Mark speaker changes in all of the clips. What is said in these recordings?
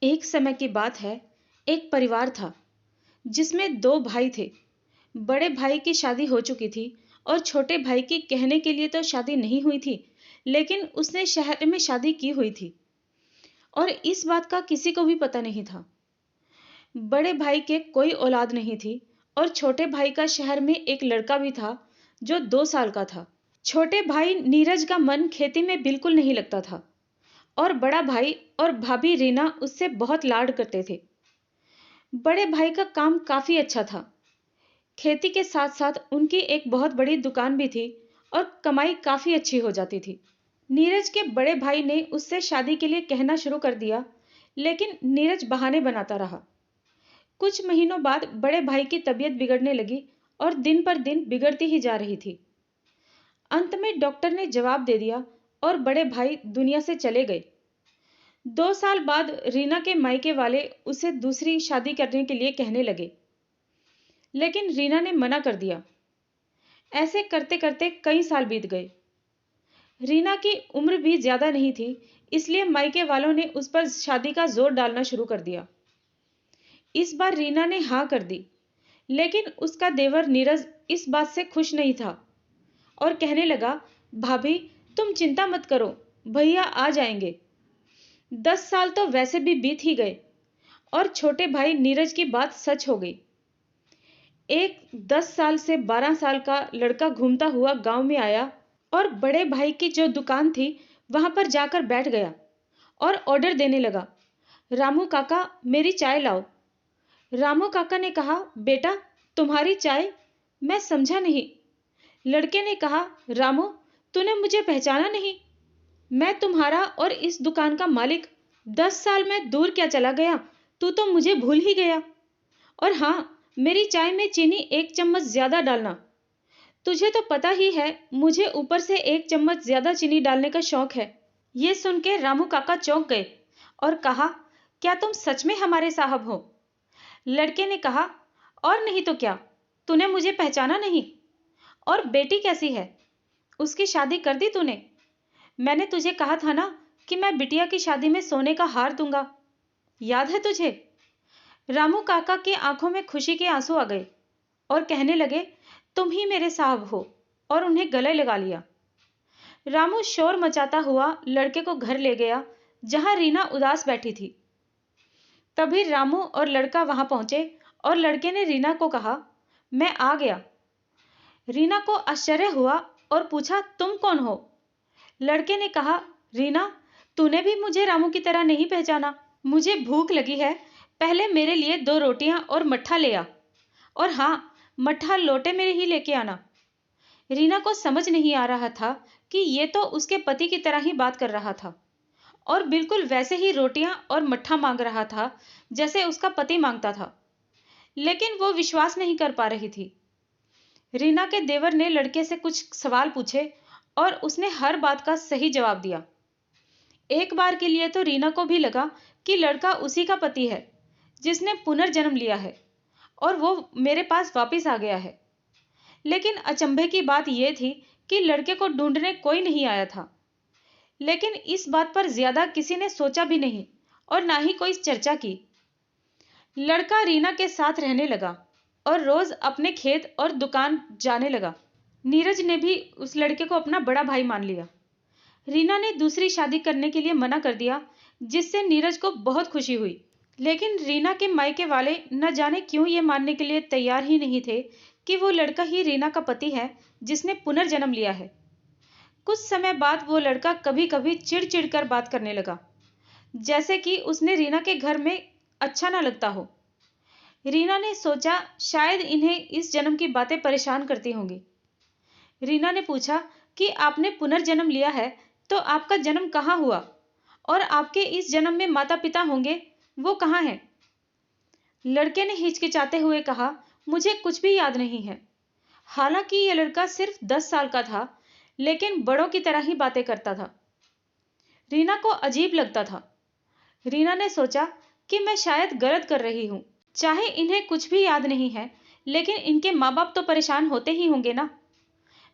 Speaker 1: एक समय की बात है। एक परिवार था जिसमें दो भाई थे। बड़े भाई की शादी हो चुकी थी और छोटे भाई की कहने के लिए तो शादी नहीं हुई थी, लेकिन उसने शहर में शादी की हुई थी और इस बात का किसी को भी पता नहीं था। बड़े भाई के कोई औलाद नहीं थी और छोटे भाई का शहर में एक लड़का भी था जो 2 साल का था। छोटे भाई नीरज का मन खेती में बिल्कुल नहीं लगता था और बड़ा भाई और भाभी रीना उससे बहुत लाड करते थे। बड़े भाई का काम काफी अच्छा था। खेती के साथ साथ उनकी एक बहुत बड़ी दुकान भी थी और कमाई काफी अच्छी हो जाती थी। नीरज के बड़े भाई ने उससे शादी के लिए कहना शुरू कर दिया, लेकिन नीरज बहाने बनाता रहा। कुछ महीनों बाद बड़े भाई की तबीयत बिगड़ने लगी और दिन पर दिन बिगड़ती ही जा रही थी। अंत में डॉक्टर ने जवाब दे दिया और बड़े भाई दुनिया से चले गए। 2 साल बाद रीना के मायके वाले उसे दूसरी शादी करने के लिए कहने लगे, लेकिन रीना ने मना कर दिया। ऐसे करते करते कई साल बीत गए। रीना की उम्र भी ज्यादा नहीं थी, इसलिए मायके वालों ने उस पर शादी का जोर डालना शुरू कर दिया। इस बार रीना ने हाँ कर दी, लेकिन उसका देवर नीरज इस बात से खुश नहीं था और कहने लगा, भाभी तुम चिंता मत करो, भैया आ जाएंगे। 10 साल तो वैसे भी बीत ही गए और छोटे भाई नीरज की बात सच हो गई। एक 10 साल से 12 साल का लड़का घूमता हुआ गांव में आया और बड़े भाई की जो दुकान थी वहां पर जाकर बैठ गया और ऑर्डर देने लगा, रामू काका मेरी चाय लाओ। रामू काका ने कहा, बेटा तुम्हारी चाय? मैं समझा नहीं। लड़के ने कहा, रामू तूने मुझे पहचाना नहीं? मैं तुम्हारा और इस दुकान का मालिक। 10 साल में दूर क्या चला गया, तू तो मुझे भूल ही गया। और हाँ, मेरी चाय में चीनी 1 चम्मच ज्यादा डालना। तुझे तो पता ही है मुझे ऊपर से 1 चम्मच ज्यादा चीनी डालने का शौक है। ये सुन के रामू काका चौंक गए और कहा, क्या तुम सच में हमारे साहब हो? लड़के ने कहा, और नहीं तो क्या, तूने मुझे पहचाना नहीं? और बेटी कैसी है, उसकी शादी कर दी तूने? मैंने तुझे कहा था ना कि मैं बिटिया की शादी में सोने का हार दूंगा, याद है तुझे? रामू काका की आंखों में खुशी के आंसू आ गए और कहने लगे, तुम ही मेरे साहब हो, और उन्हें गले लगा लिया। रामू शोर मचाता हुआ लड़के को घर ले गया जहां रीना उदास बैठी थी। तभी रामू और लड़का वहां पहुंचे और लड़के ने रीना को कहा, मैं आ गया। रीना को आश्चर्य हुआ और पूछा, तुम कौन हो? लड़के ने कहा, रीना तूने भी मुझे रामू की तरह नहीं पहचाना? मुझे भूख लगी है, पहले मेरे लिए 2 रोटियां और मट्ठा ले आ। और हाँ, मट्ठा लोटे में ही लेके आना। रीना को समझ नहीं आ रहा था कि ये तो उसके पति की तरह ही बात कर रहा था और बिल्कुल वैसे ही रोटियां और मट्ठा मांग रहा था जैसे उसका पति मांगता था, लेकिन वो विश्वास नहीं कर पा रही थी। रीना के देवर ने लड़के से कुछ सवाल पूछे और उसने हर बात का सही जवाब दिया। एक बार के लिए तो रीना को भी लगा कि लड़का उसी का पति है जिसने पुनर्जन्म लिया है और वो मेरे पास वापस आ गया है। लेकिन अचंभे की बात यह थी कि लड़के को ढूंढने कोई नहीं आया था। लेकिन इस बात पर ज्यादा किसी ने सोचा भी नहीं और ना ही कोई चर्चा की। लड़का रीना के साथ रहने लगा और रोज अपने खेत और दुकान जाने लगा। नीरज ने भी उस लड़के को अपना बड़ा भाई मान लिया। रीना ने दूसरी शादी करने के लिए मना कर दिया, जिससे नीरज को बहुत खुशी हुई। लेकिन रीना के मायके वाले न जाने क्यों ये मानने के लिए तैयार ही नहीं थे कि वो लड़का ही रीना का पति है जिसने पुनर्जन्म लिया है। कुछ समय बाद वो लड़का कभी कभी चिढ़ कर बात करने लगा, जैसे कि उसने रीना के घर में अच्छा ना लगता हो। रीना ने सोचा शायद इन्हें इस जन्म की बातें परेशान करती होंगी। रीना ने पूछा कि आपने पुनर्जन्म लिया है तो आपका जन्म कहाँ हुआ, और आपके इस जन्म में माता पिता होंगे, वो कहाँ हैं? लड़के ने हिचकिचाते हुए कहा, मुझे कुछ भी याद नहीं है। हालांकि यह लड़का सिर्फ 10 साल का था, लेकिन बड़ों की तरह ही बातें करता था। रीना को अजीब लगता था। रीना ने सोचा कि मैं शायद गलत कर रही हूं। चाहे इन्हें कुछ भी याद नहीं है, लेकिन इनके माँ बाप तो परेशान होते ही होंगे ना।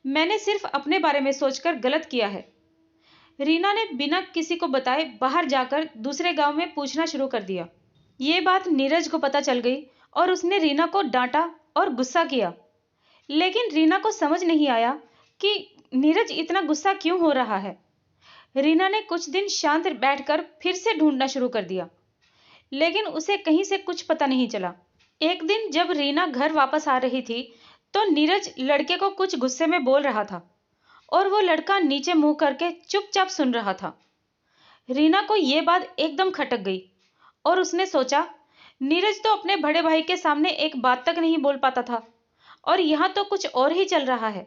Speaker 1: मैंने सिर्फ अपने बारे में सोचकर गलत किया है। रीना ने बिना किसी को बताए बाहर जाकर दूसरे गांव में पूछना शुरू कर दिया। ये बात नीरज को पता चल गई और उसने रीना को डांटा और गुस्सा किया। लेकिन रीना को समझ नहीं आया कि नीरज इतना गुस्सा क्यों हो रहा है। रीना ने कुछ दिन शांत बैठकर फिर से ढूंढना शुरू कर दिया, लेकिन उसे कहीं से कुछ पता नहीं चला। एक दिन जब रीना घर वापस आ रही थी तो नीरज लड़के को कुछ गुस्से में बोल रहा था और वो लड़का नीचे मुंह करके चुपचाप सुन रहा था। रीना को यह बात एकदम खटक गई और उसने सोचा, नीरज तो अपने बड़े भाई के सामने एक बात तक नहीं बोल पाता था और यहां तो कुछ और ही चल रहा है।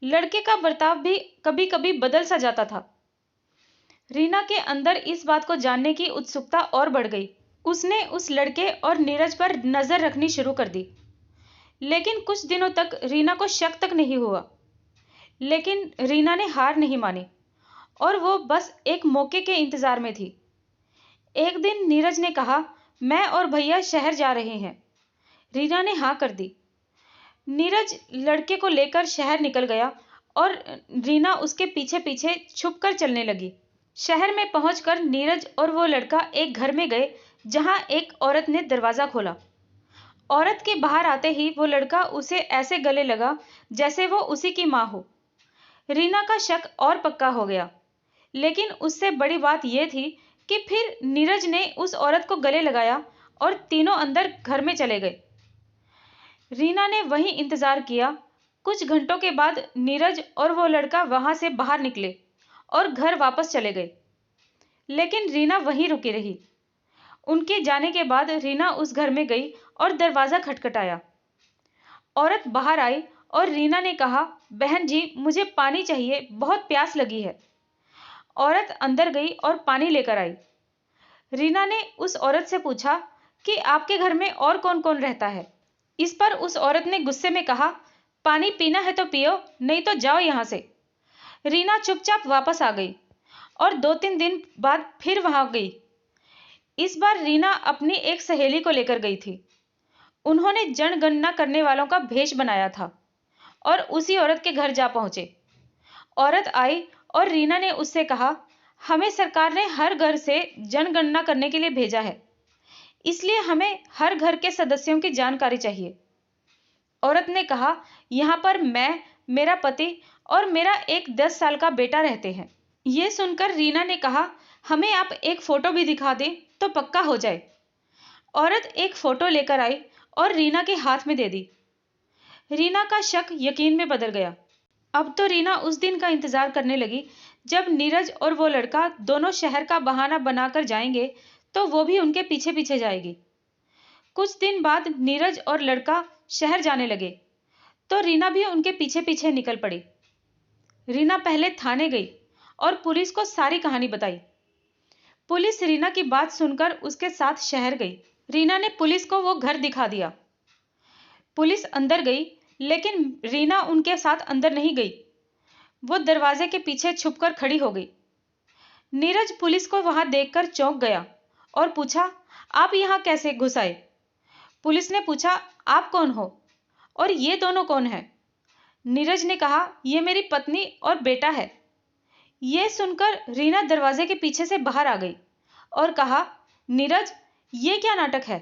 Speaker 1: लड़के का बर्ताव भी कभी कभी बदल सा जाता था। रीना के अंदर इस बात को जानने की उत्सुकता और बढ़ गई। उसने उस लड़के और नीरज पर नजर रखनी शुरू कर दी। लेकिन कुछ दिनों तक रीना को शक तक नहीं हुआ। लेकिन रीना ने हार नहीं मानी और वो बस एक मौके के इंतजार में थी। एक दिन नीरज ने कहा, मैं और भैया शहर जा रहे हैं। रीना ने हाँ कर दी। नीरज लड़के को लेकर शहर निकल गया और रीना उसके पीछे पीछे छुपकर चलने लगी। शहर में पहुंचकर नीरज और वो लड़का एक घर में गए जहां एक औरत ने दरवाजा खोला। औरत के बाहर आते ही वो लड़का उसे ऐसे गले लगा जैसे वो उसी की मां हो। रीना का शक और पक्का हो गया। लेकिन उससे बड़ी बात यह थी कि फिर नीरज ने उस औरत को गले लगाया और तीनों अंदर घर में चले गए। रीना ने वहीं इंतजार किया। कुछ घंटों के बाद नीरज और वो लड़का वहां से बाहर निकले और घर वापस चले गए। लेकिन रीना वहीं रुकी रही। उनके जाने के बाद रीना उस घर में गई और दरवाजा खटखटाया। औरत बाहर आई और रीना ने कहा, बहन जी, मुझे पानी चाहिए, बहुत प्यास लगी है। औरत अंदर गई और पानी लेकर आई। रीना ने उस औरत से पूछा कि आपके घर में और कौन कौन रहता है। इस पर उस औरत ने गुस्से में कहा, पानी पीना है तो पियो, नहीं तो जाओ यहां से। रीना चुपचाप वापस आ गई और 2-3 दिन बाद फिर वहां गई। इस बार रीना अपनी एक सहेली को लेकर गई थी। उन्होंने जनगणना करने वालों का भेष बनाया था और उसी औरत के घर जा पहुंचे। औरत आई और रीना ने उससे कहा, हमें सरकार ने हर घर से जनगणना करने के लिए भेजा है, इसलिए हमें हर घर के सदस्यों की जानकारी चाहिए। औरत ने कहा, यहां पर मैं, मेरा पति और मेरा एक 10 साल का बेटा रहते हैं। यह सुनकर रीना ने कहा, हमें आप एक फोटो भी दिखा दें तो पक्का हो जाए। औरत एक फोटो लेकर आई और रीना के हाथ में दे दी। रीना का शक यकीन में बदल गया। अब तो रीना उस दिन का इंतजार करने लगी जब नीरज और वो लड़का दोनों शहर का बहाना बनाकर जाएंगे तो वो भी उनके पीछे पीछे जाएगी। कुछ दिन बाद नीरज और लड़का शहर जाने लगे तो रीना भी उनके पीछे पीछे निकल पड़ी। रीना पहले थाने गई और पुलिस को सारी कहानी बताई। पुलिस रीना की बात सुनकर उसके साथ शहर गई। रीना ने पुलिस को वो घर दिखा दिया। पुलिस अंदर गई, लेकिन रीना उनके साथ अंदर नहीं गई। वो दरवाजे के पीछे छुपकर खड़ी हो गई। नीरज पुलिस को वहां देखकर चौंक गया और पूछा, आप यहां कैसे घुस आए? पुलिस ने पूछा, आप कौन हो और ये दोनों कौन हैं? नीरज ने कहा, यह मेरी पत्नी और बेटा है। यह सुनकर रीना दरवाजे के पीछे से बाहर आ गई और कहा, नीरज, ये क्या नाटक है?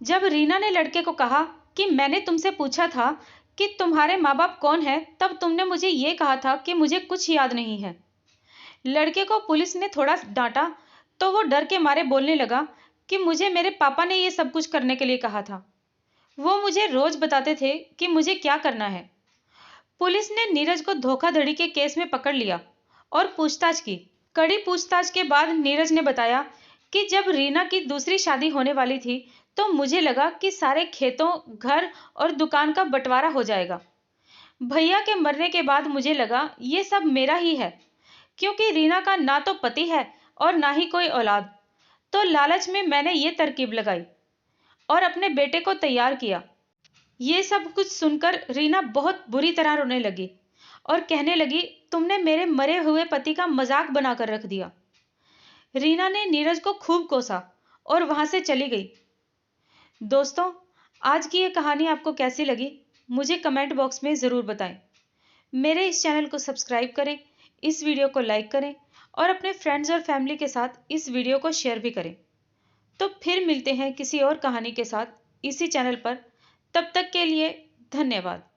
Speaker 1: जब रीना ने लड़के को कहा कि मैंने तुमसे पूछा था कि तुम्हारे माँ बाप कौन है, तब तुमने मुझे ये कहा था कि मुझे कुछ याद नहीं है। लड़के को पुलिस ने थोड़ा डांटा तो वो डर के मारे बोलने लगा कि मुझे मेरे पापा ने ये सब कुछ करने के लिए कहा था। वो मुझे रोज बताते थे कि मुझे क्या करना है। पुलिस ने नीरज को धोखाधड़ी के केस में पकड़ लिया और पूछताछ की। कड़ी पूछताछ के बाद नीरज ने बताया कि जब रीना की दूसरी शादी होने वाली थी तो मुझे लगा कि सारे खेतों, घर और दुकान का बंटवारा हो जाएगा। भैया के मरने के बाद मुझे लगा ये सब मेरा ही है, क्योंकि रीना का ना तो पति है और ना ही कोई औलाद। तो लालच में मैंने ये तरकीब लगाई और अपने बेटे को तैयार किया। ये सब कुछ सुनकर रीना बहुत बुरी तरह रोने लगी और कहने लगी, तुमने मेरे मरे हुए पति का मजाक बनाकर रख दिया। रीना ने नीरज को खूब कोसा और वहां से चली गई। दोस्तों, आज की ये कहानी आपको कैसी लगी मुझे कमेंट बॉक्स में ज़रूर बताएं। मेरे इस चैनल को सब्सक्राइब करें, इस वीडियो को लाइक करें और अपने फ्रेंड्स और फैमिली के साथ इस वीडियो को शेयर भी करें। तो फिर मिलते हैं किसी और कहानी के साथ इसी चैनल पर। तब तक के लिए धन्यवाद।